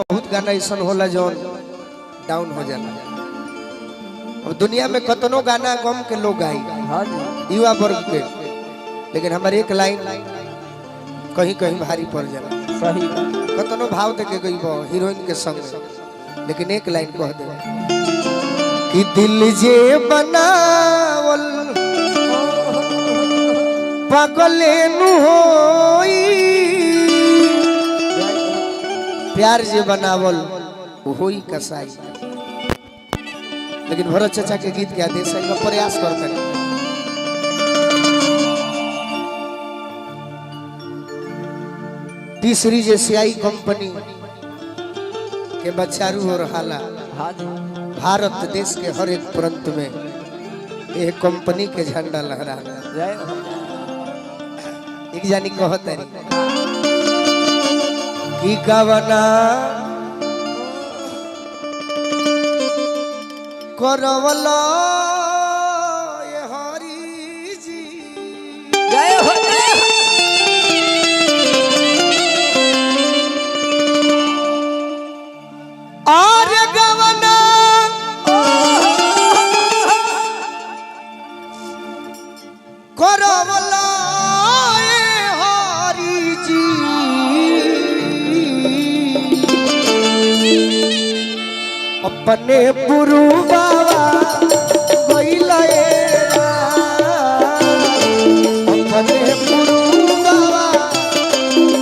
बहुत गाना ऐसा होला जो डाउन हो जाला। अब दुनिया में कतनो गाना गम के लोग गाई युवा वर्ग के, लेकिन हमारे एक लाइन कहीं कहीं भारी पड़ जाला। सही कतनो भाव दे के गई हीरोइन के संग में, लेकिन एक लाइन कह दे कि दिल जे बनावल पागले नु होई, प्यार जे बनावल होई कसाई। लेकिन भरत चाचा के गीत के आदेश है, प्रयास करते हैं। तीसरी एशियाई कंपनी के बच्चारू और हाला भारत देश के हर एक प्रांत में एक कंपनी के झंडा लहरा। एक जानी कहते कि गवना करवला ये हरी जी, जय हो और गवना करवला ये हरी जी, अपने पुरु बाबा गइले, अपने पुरु बाबा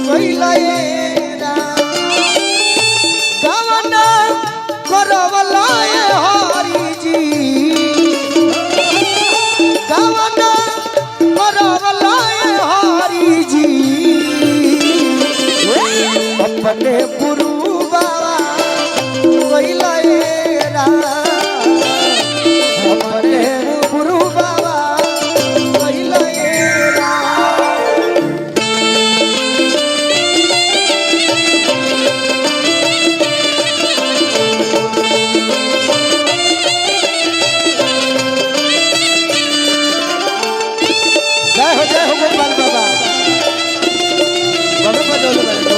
गइले, गवना करवला ये हरी जी, गवना करवला ये हरी जी, अपने पुरु बाबा गइले, अपने पुरु बाबा गइले। जय हो गोपाल बाबा, बाबा बजौले बारे तो।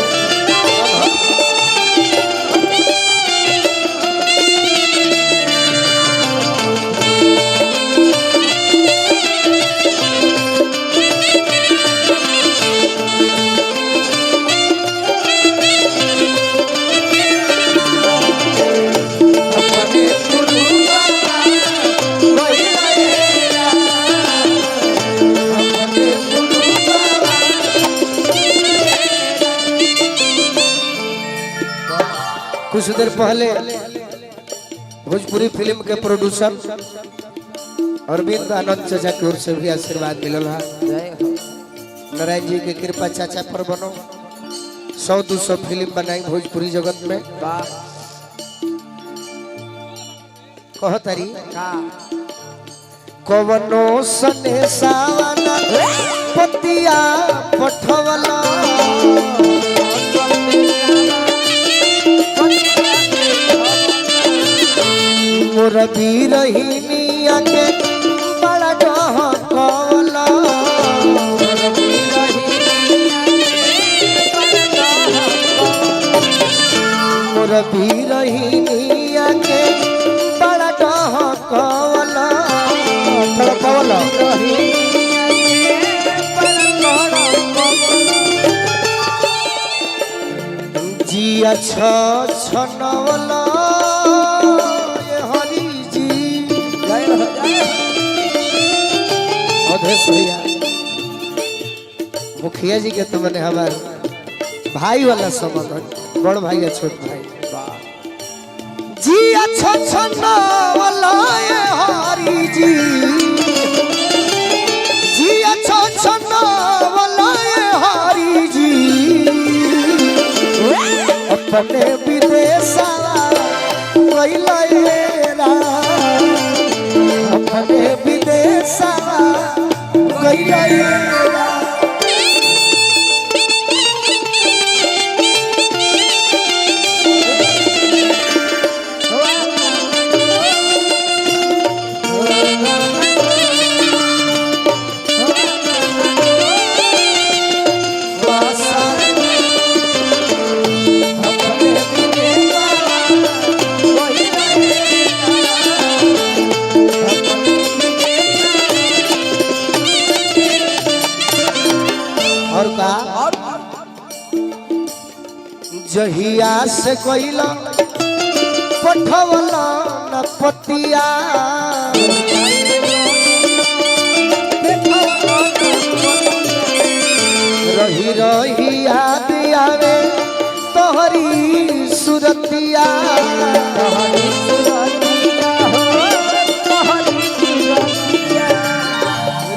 कुछ देर पहले भोजपुरी फिल्म के प्रोड्यूसर अरविंद आनंद चाचा की ओर से भी आशीर्वाद मिलल है। नारायण जी की कृपा चाचा पर बनो, 100-200 फिल्म बनाई भोजपुरी जगत में। कहतरी कवनो सने सावना पतिया पठवला, मोर बीरहिनिया के बड़ा डहकवला, मोर बीरहिनिया के बड़ा डहकवला, डहकवला जिया छनवला भैया। मुखिया जी के तो मैंने हमारे भाई वाला संबंध, बड़ भाई या छोट भाई जी, अच्छा छन्ना वाला ये हरी जी, जी अच्छा छन्ना वाला ये हरी जी, अपने विदेशवा गइले, अपने विदेशवा गइले। अपने जहिया से गइला पठवला न पतिया रही रही याद आवे तोहरी सुरतिया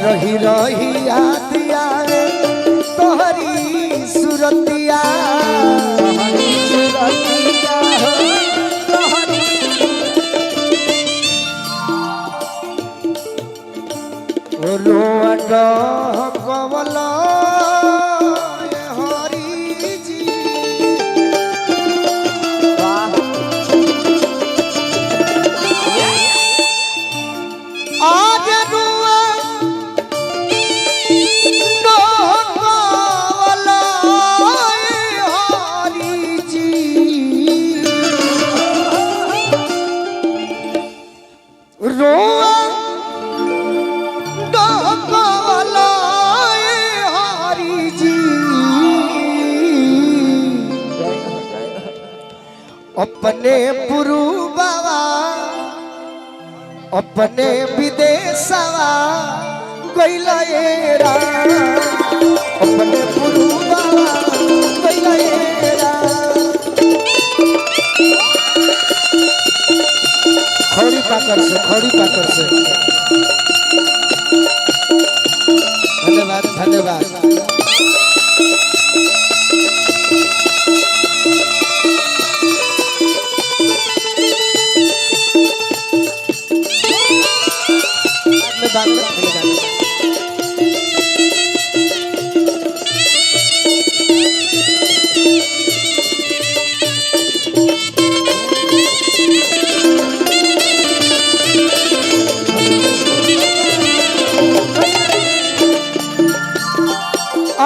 रही रही याद आवे तोहरी सुरतिया कवला हरी जी आज रुआ कवला हरी जी रोआ अपने पुरु बाबा अपने विदेशवा गइला अपने पुरु बाबा गइला खड़ी पाकर से धन्यवाद धन्यवाद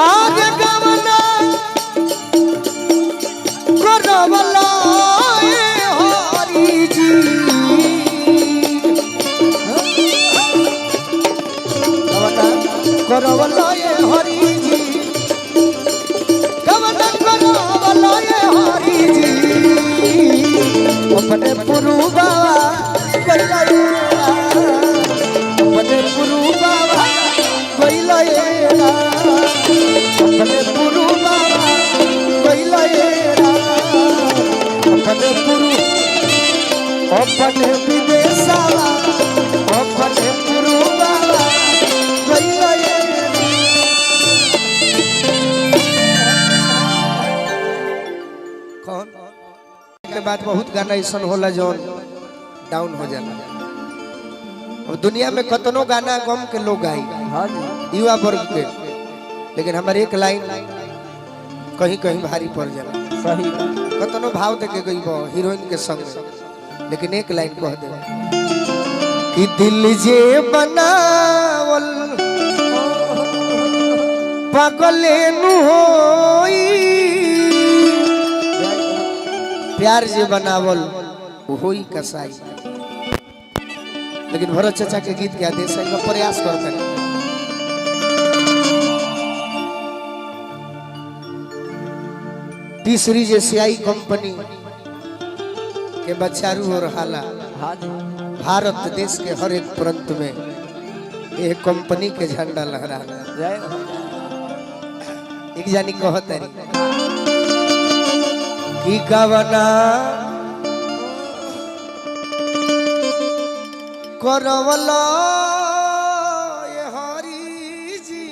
आज गवना करवला हरी जी करवला हरी जी गवना करवला हरी जी अपने पुरु बाबा गइला अपने पुरु बाबा गइला अपने पुरु बाबा गइला अपने पुरु अपने विदेशवा अपने पुरु बाबा गइला कौन के बाद बहुत गाना ऐसा होला जो डाउन हो जाला। अब दुनिया में कतनो गाना गम के लोग गाई युवा वर्ग के, लेकिन हमारे एक लाइन कहीं कहीं भारी पड़ जाला। सही कतनो भाव देके गई हीरोइन के संग, लेकिन एक लाइन कह दे कि दिल जे बनावल पागले नु होई, प्यार जे बनावल होई कसाई। लेकिन भरत चाचा के गीत के आदेश है प्रयास करते हैं। टी सीरीज एशियाई कंपनी के बच्चारू और हाला भारत देश के हर एक प्रांत में एक कंपनी के झंडा लहरा एक जानी कहत है कि गवना करवला हरी जी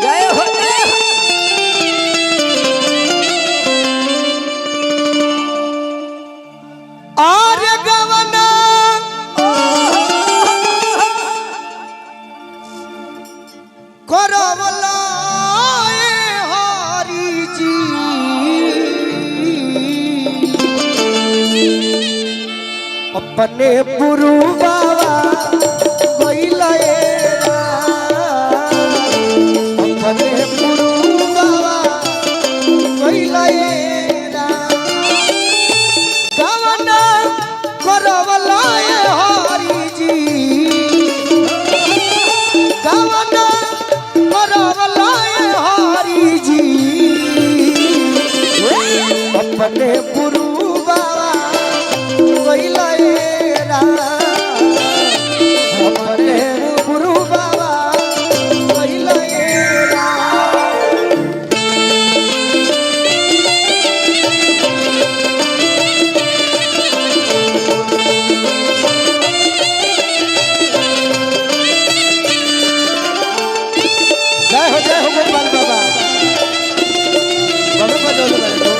जय हो और गवना करवला हरी जी अपने पुरु बाबा गइला अपने पुरु बाबा गइला गवना करवला हरी जी गवना करवला हरी जी अपने पुरु बाबा कोइला एरा अपने पुरु बाबा कोइला एरा जय हो गोपाल बाबा बाबा बजौले वाले तो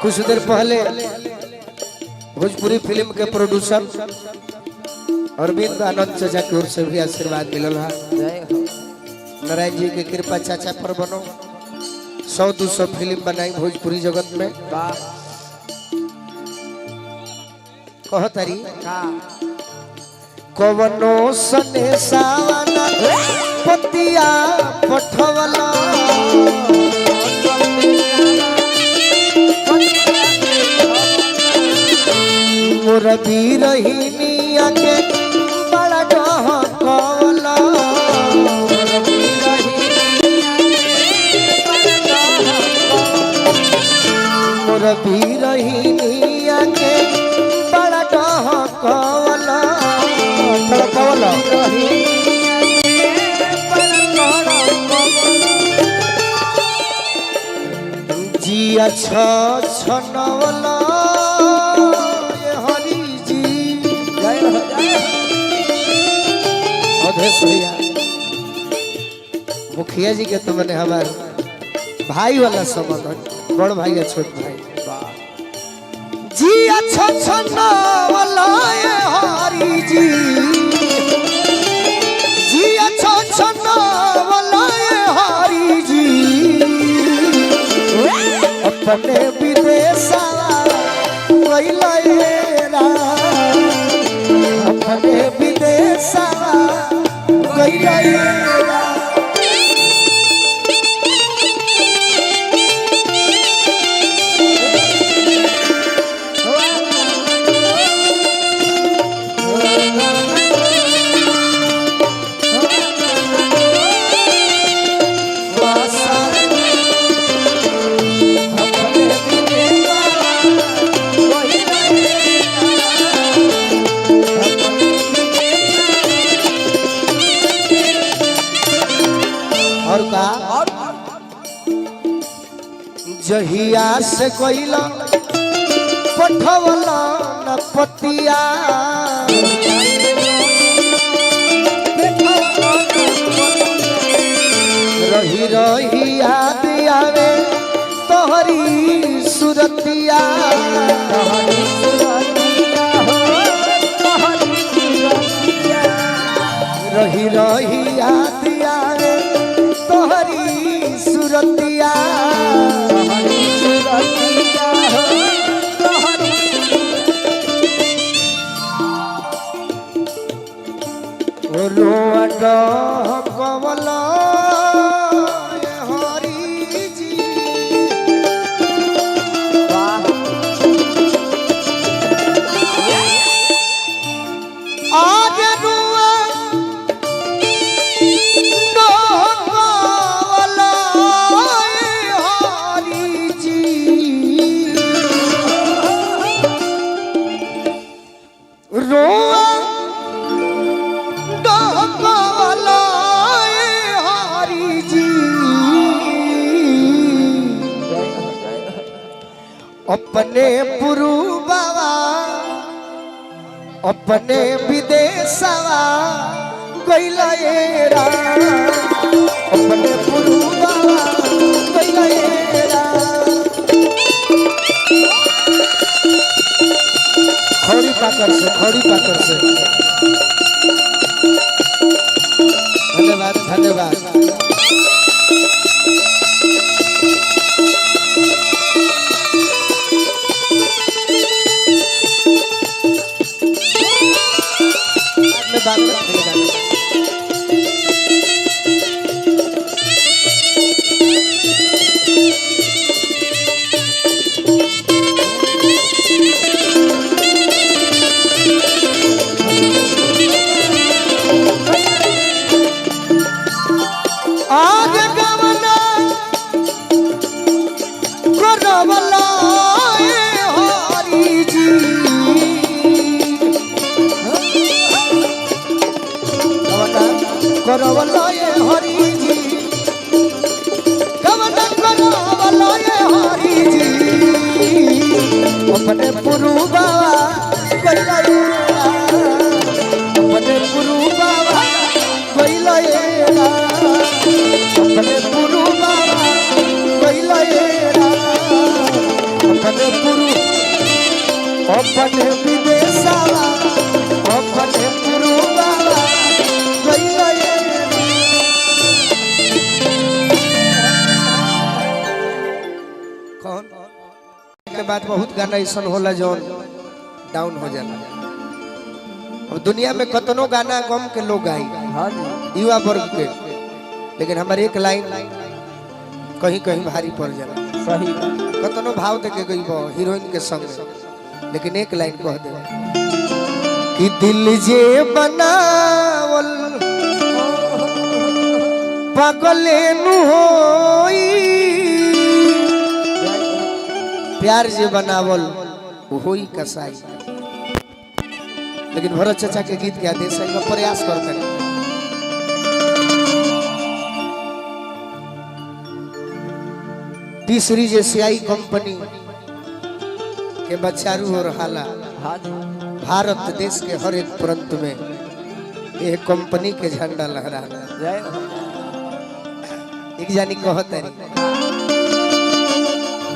कुछ देर पहले भोजपुरी फिल्म के प्रोड्यूसर अरविंद आनंद चाचा की ओर से भी आशीर्वाद मिलल है। जय हो नारायण जी की कृपा चाचा पर बनो 100-200 फिल्म बनाई भोजपुरी जगत में। वाह कह तारी का कवनो सने सावना पतिया पठवला मोर बीरहिनिया के बड़ा डहकवला मोर बीरहिनिया के बड़ा डहकवला डहकवला जिया छनवला भैया मुखिया जी के तो मैंने हमारे भाई वाला संबंध बड़ भाई या छोट भाई जी अच्छा छन्ना वाला ये हरी जी अच्छा छन्ना वाला ये हरी जी अपने विदेशवा कोइला एरा अपने विदेशवा कोइला एरा और का जहिया से कोइला पठवला न पतिया रही रही याद आवे तोहरी सुरतिया रही रही याद आवे तोहरी सुरतिया रोआ कमला हरी जी आज रुआ अपने पुरु बाबा अपने विदेशवा कोइला एरा अपने पुरु बाबा कोइला एरा खड़ी पाकर से धन्यवाद धन्यवाद करवला हरि जी कवना करवला हरि जी कवना करवला हरि जी अपने पुरु बाबा कोइला अपने पुरु बाबा कोइला अपने पुरु बाबा कोइला अपने पुरु अपने विदेशवा अपने पुरु बाबा कोइला कौन के बाद बहुत गाना ऐसा होला जो डाउन हो जाला। अब दुनिया में कतनो गाना गम के लोग गाई युवा वर्ग के, लेकिन हमारे एक लाइन कहीं कहीं भारी पड़ जाला। सही कतनो भाव दे के गई हीरोइन के संग, लेकिन एक लाइन कह दे कि दिल जे बनावल पागले नु होई प्यार जे बनावल होई कसाई। लेकिन भरत चाचा के गीत के आदेश है प्रयास करते हैं। टी सीरीज एशियाई कंपनी के बचारू और हाला भारत देश के हर एक प्रांत में एक कंपनी के झंडा लहरा एक जानी कहते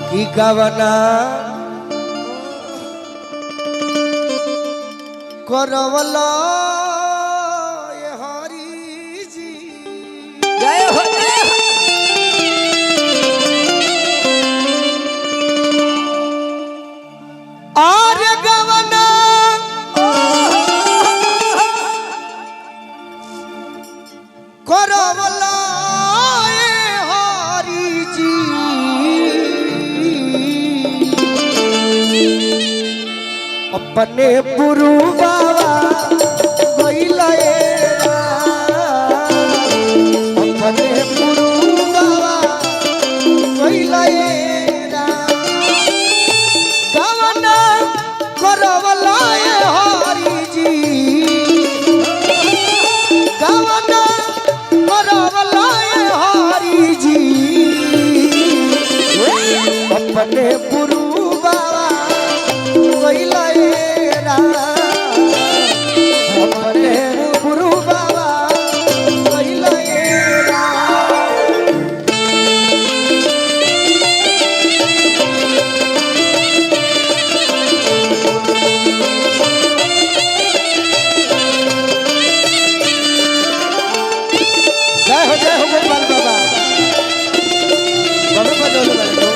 कि गवना करवला हरि जी जय हो और गवना करवला हरि जी अपने पुरु बाबा कोइला अपने पुरु बाबा कोइला गवना करवला हरि जी गवना करवला हरि जी अपने पुरु बाबा कोइला अपने पुरु बाबा कोइला जय हो गोपाल बाबा बाबा बजौले वाले तो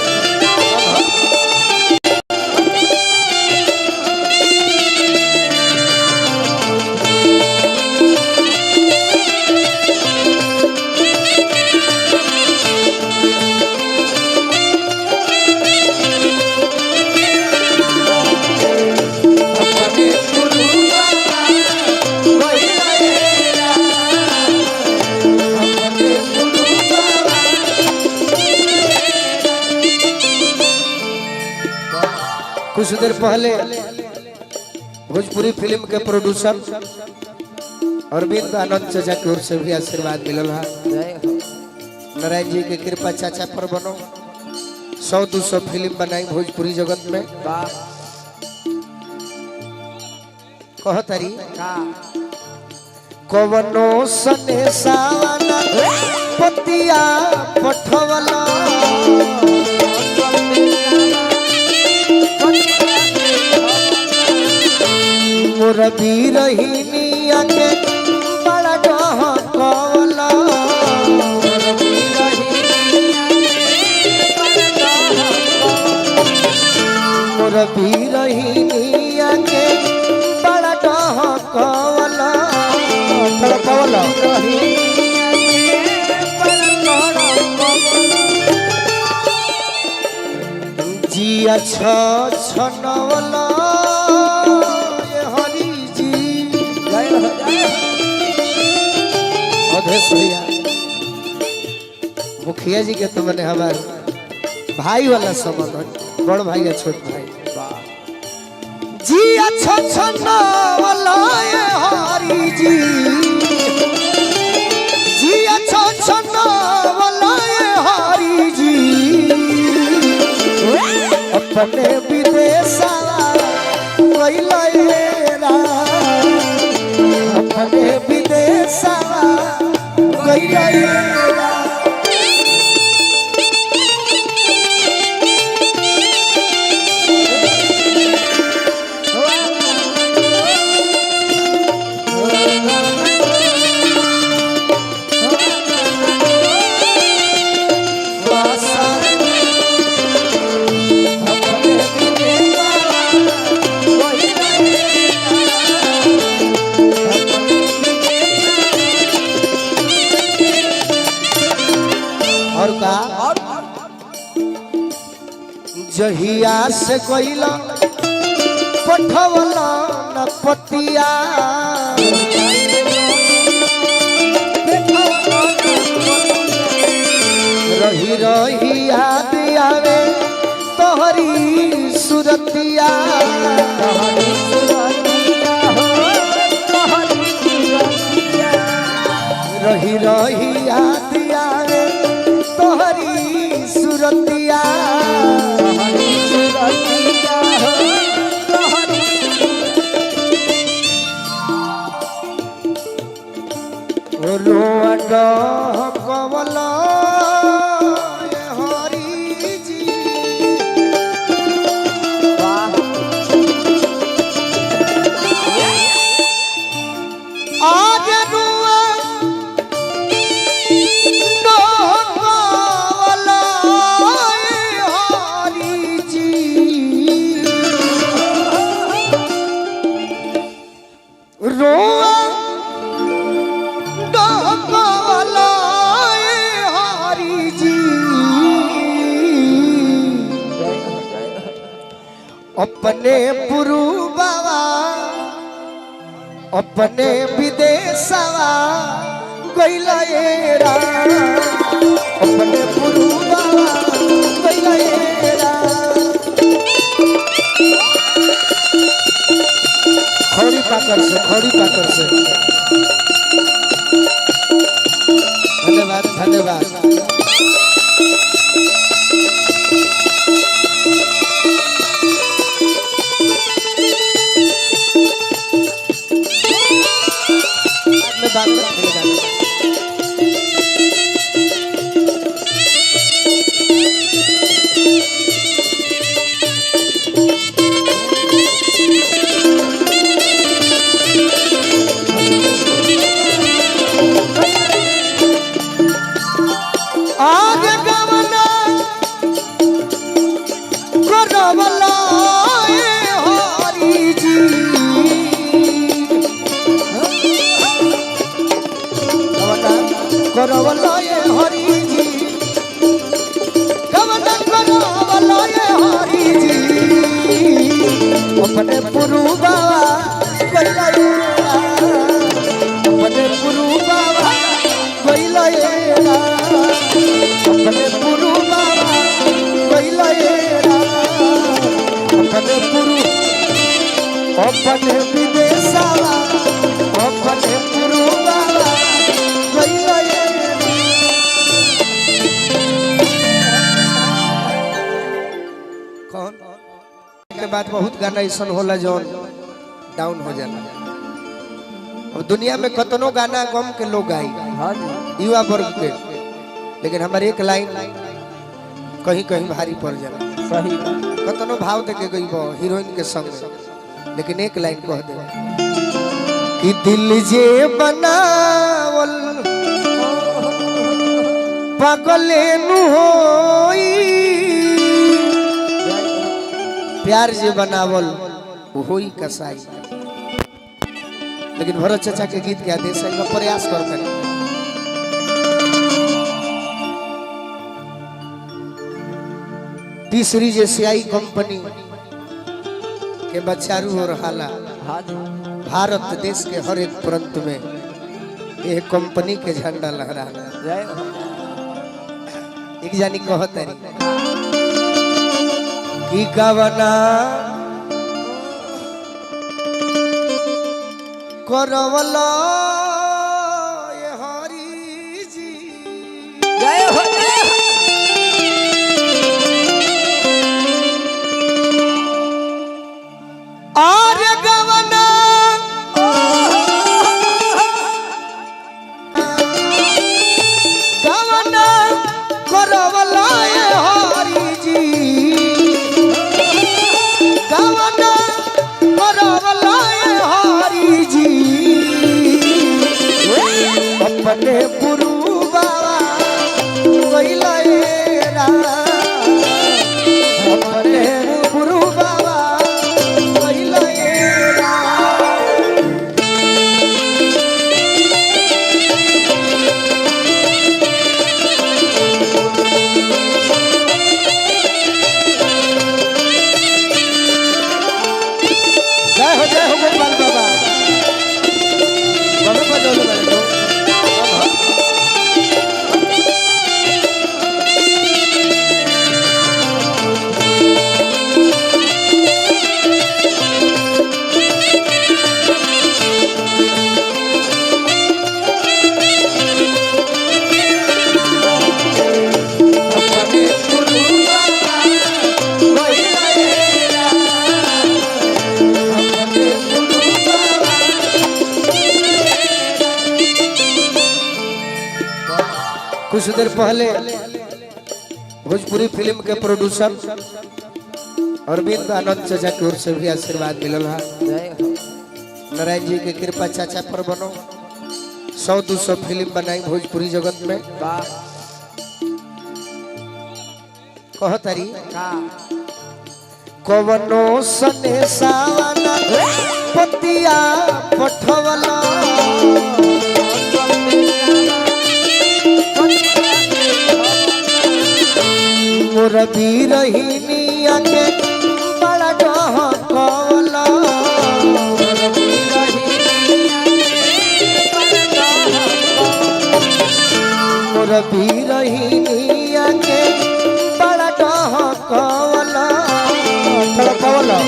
कुछ देर पहले भोजपुरी फिल्म के प्रोड्यूसर अरविंद आनंद चाचा की ओर से भी आशीर्वाद मिलल है। नारायण जी की कृपा चाचा पर बनो 100-200 फिल्म बनाई भोजपुरी जगत में। कहतरी कवनो सने सावना पतिया पठवला मोर बीरहिनिया के बड़ा डहकवला मोर बीरहिनिया के बड़ा डहकवला डहकवला जिया छनवला भैया मुखिया जी के तो मैंने हमारे भाई वाला संबंध है, बड़ भाई या छोट भाई। जी अच्छा छन्ना वाला ये हरी जी, जी अच्छा छन्ना वाला ये हरी जी, अपने विदेशवा कोइला ये राम, अपने विदेशवा कोइला ये राम। और का जहिया से कोइला पठवला न पतिया, रही रही याद आवे तोहरी सुरतिया, रही रही याद आवे तोहरी सुरतिया, रोड कमला हरी जी, आज रुआ अपने पुरु बाबा अपने विदेशवा कोइला ये राम, अपने पुरु बाबा कोइला ये राम। खड़ी पाकर से, खड़ी पाकर से, धन्यवाद धन्यवाद। बात आज गवना करवला हरी जी, करवला ये हरी जी, गवना करवला ये हरी जी, अपने पुरु बाबा कोइला ये राम, अपने पुरु बाबा कोइला ये राम, अपने पुरु बाबा कोइला ये राम, अपने पुरु अपने विदेशवा अपने पुरु बाबा कोइला ये कौन के बाद बहुत गाना ऐसा होला जो डाउन हो जाला। अब दुनिया में कतनो गाना गम के लोग गाई युवा वर्ग के, लेकिन हमारे एक लाइन कहीं कहीं भारी पड़ जाला। सही कतनो भाव देके गई हीरोइन के संग, लेकिन एक लाइन कह दे कि दिल जे बनावल पागले नु होई, प्यार जे बनावल होई कसाई। लेकिन भरत चाचा के गीत के आदेश है, प्रयास कर तीसरी एशियाई कंपनी के बच्चारू और हाला भारत देश के हर एक प्रांत में ये कंपनी के झंडा लहरा। एक जानी कहत है की गवना करवला ये हरी जी जय हो जय हो आर्य गवना गवना करवला ये हरी जी गवना करवला ये हरी जी अपने गुरु बाबा कैला अपने गुरु बाबा कैला जय हो गोपाल बाबा बाबा बजौले वाले तो कुछ देर पहले भोजपुरी फिल्म के प्रोड्यूसर अरविंद आनंद चाचा की ओर से भी आशीर्वाद मिलल है। जय हो नारायण जी के कृपा चाचा पर बनो 100-200 फिल्म बनाई भोजपुरी जगत में वाह कह तारी का कवनो सने सावना पतिया पठवला मोर बीरहिनिया के बड़ा डहकवला मोर बीरहिनिया के बड़ा डहकवला डहकवला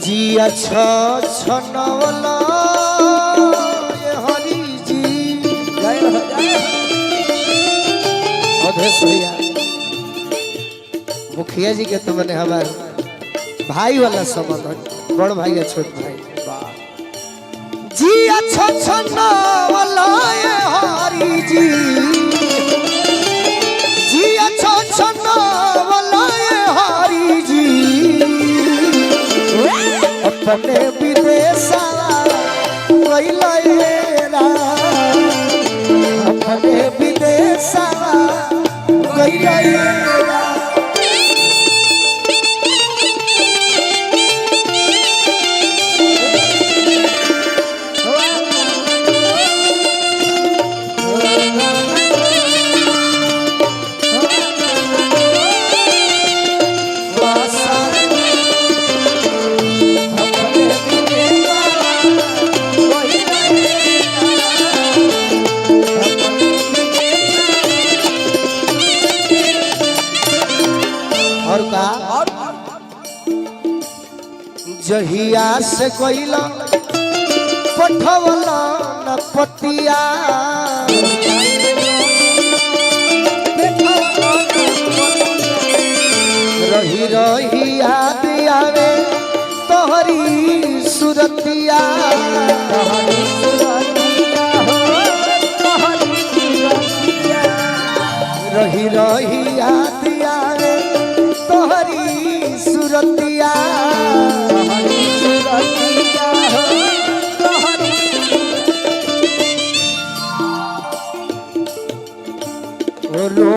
जिया छनवला भैया मुखिया जी के तो मैंने हमारे भाई वाला संबंध बड़ भाई या छोट भाई जी अच्छा छन्ना वाला ये हरी जी अच्छा छन्ना वाला ये हरी जी अपने विदेशा कैला अपने विदेशा और का जहिया से कोइला पठवला न पतिया रही रही याद आवे तोहरी सुरतिया रही रही याद आवे तोहरी सुरतिया